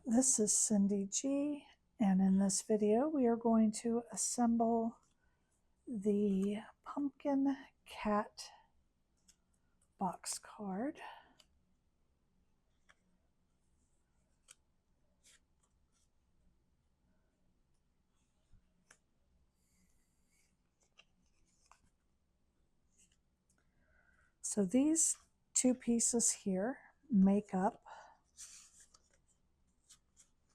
This is Cyndy G, and in this video we are going to assemble the pumpkin cat box card. So these two pieces here make up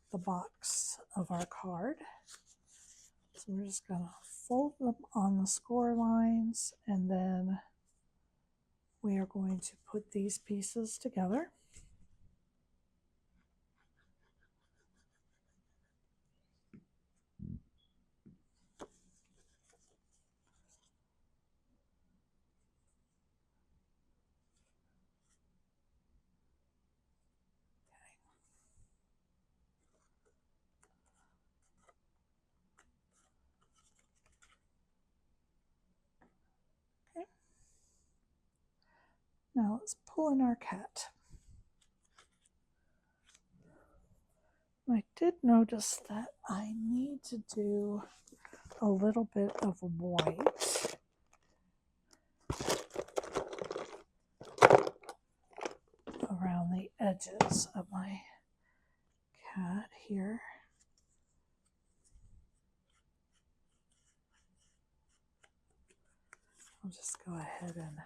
the box of our card. So we're just going to fold them on the score lines, and then we are going to put these pieces together. Okay. Now let's pull in our cat. I did notice that I need to do a little bit of white around the edges of my cat here. I'll just go ahead and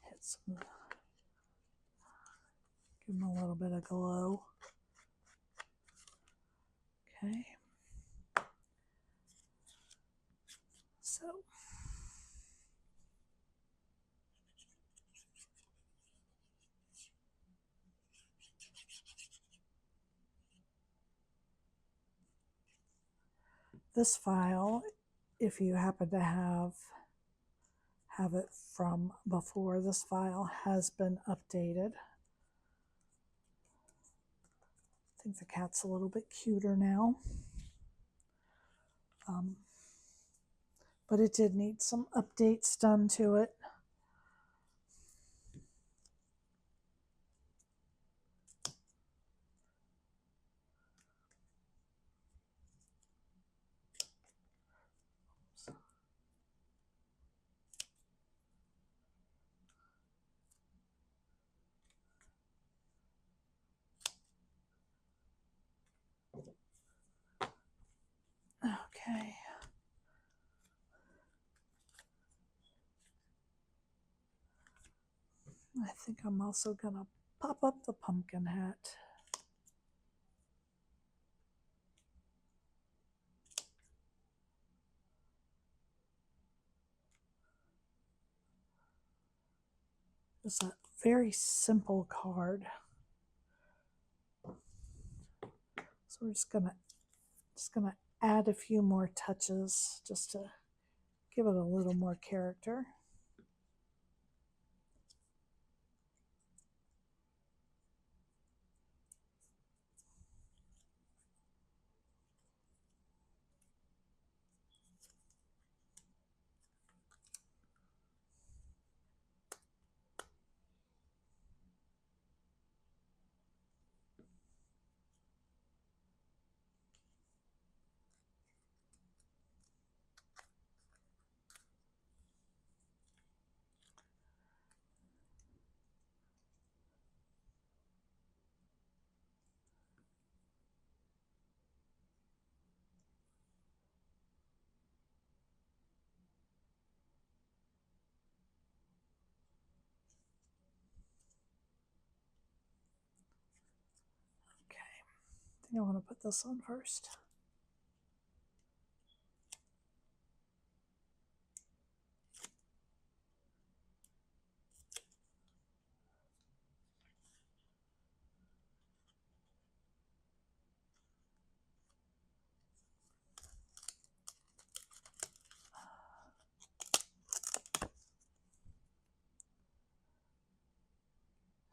hit some, give them a little bit of glow. Okay. So this file, if you happen to have it from before, this file has been updated. I think the cat's a little bit cuter now. But it did need some updates done to it. Okay. I think I'm also going to pop up the pumpkin hat. It's a very simple card. So we're just gonna add a few more touches just to give it a little more character. I think I want to put this on first.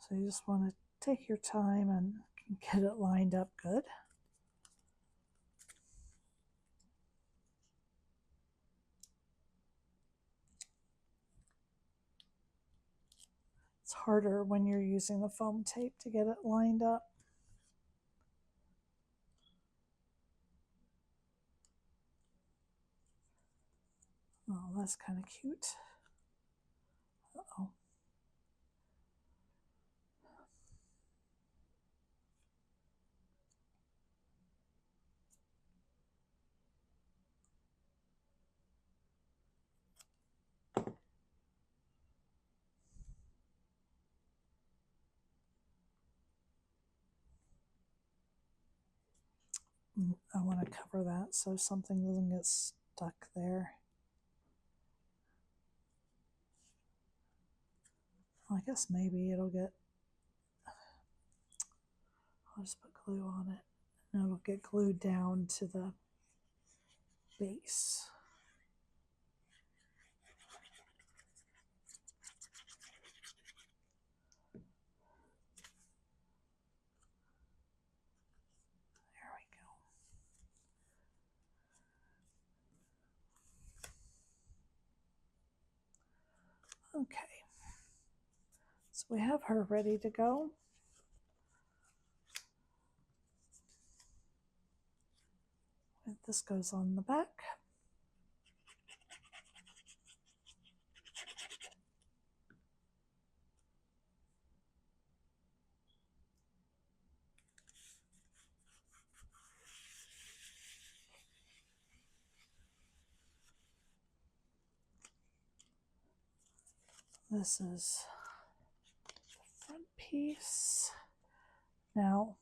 So you just want to take your time and get it lined up good. It's harder when you're using the foam tape to get it lined up. Oh, that's kind of cute. Uh-oh. I want to cover that so something doesn't get stuck there. I guess maybe it'll get, I'll just put glue on it and it'll get glued down to the base. There we go. Okay. So we have her ready to go. And this goes on the back. This is the front piece. Now,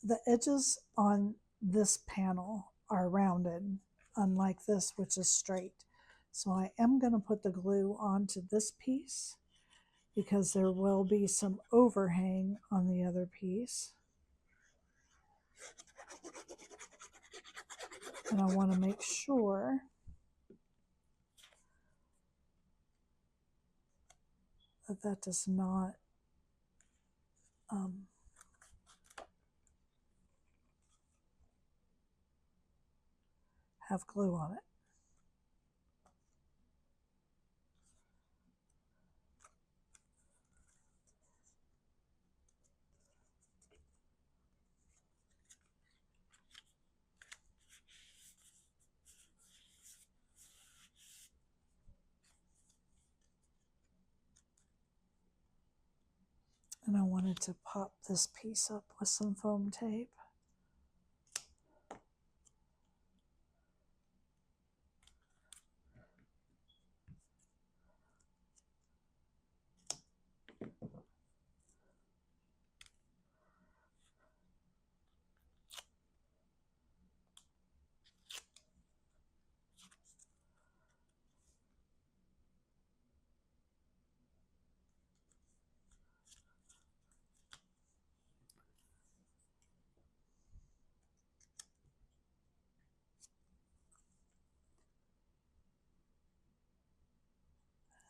the edges on this panel are rounded, unlike this, which is straight. So I am going to put the glue onto this piece because there will be some overhang on the other piece. And I want to make sure that that does not have glue on it. And I wanted to pop this piece up with some foam tape.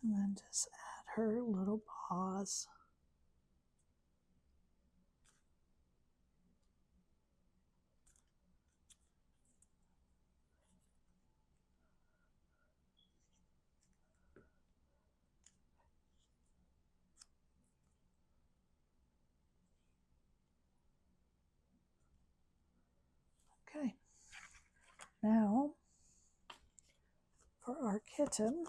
And then just add her little paws. Okay, now for our kitten,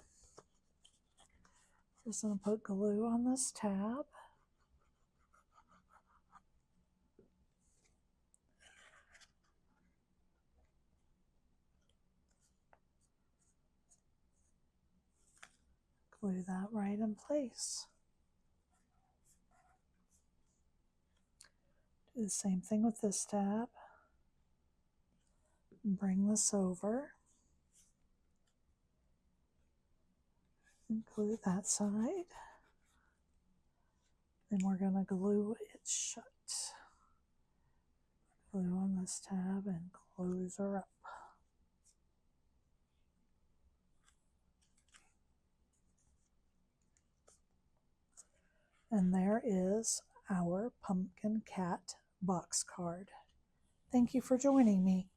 we're just going to put glue on this tab. Glue that right in place. Do the same thing with this tab. Bring this over. And glue that side. Then we're going to glue it shut. Glue on this tab and close her up. And there is our pumpkin cat box card. Thank you for joining me.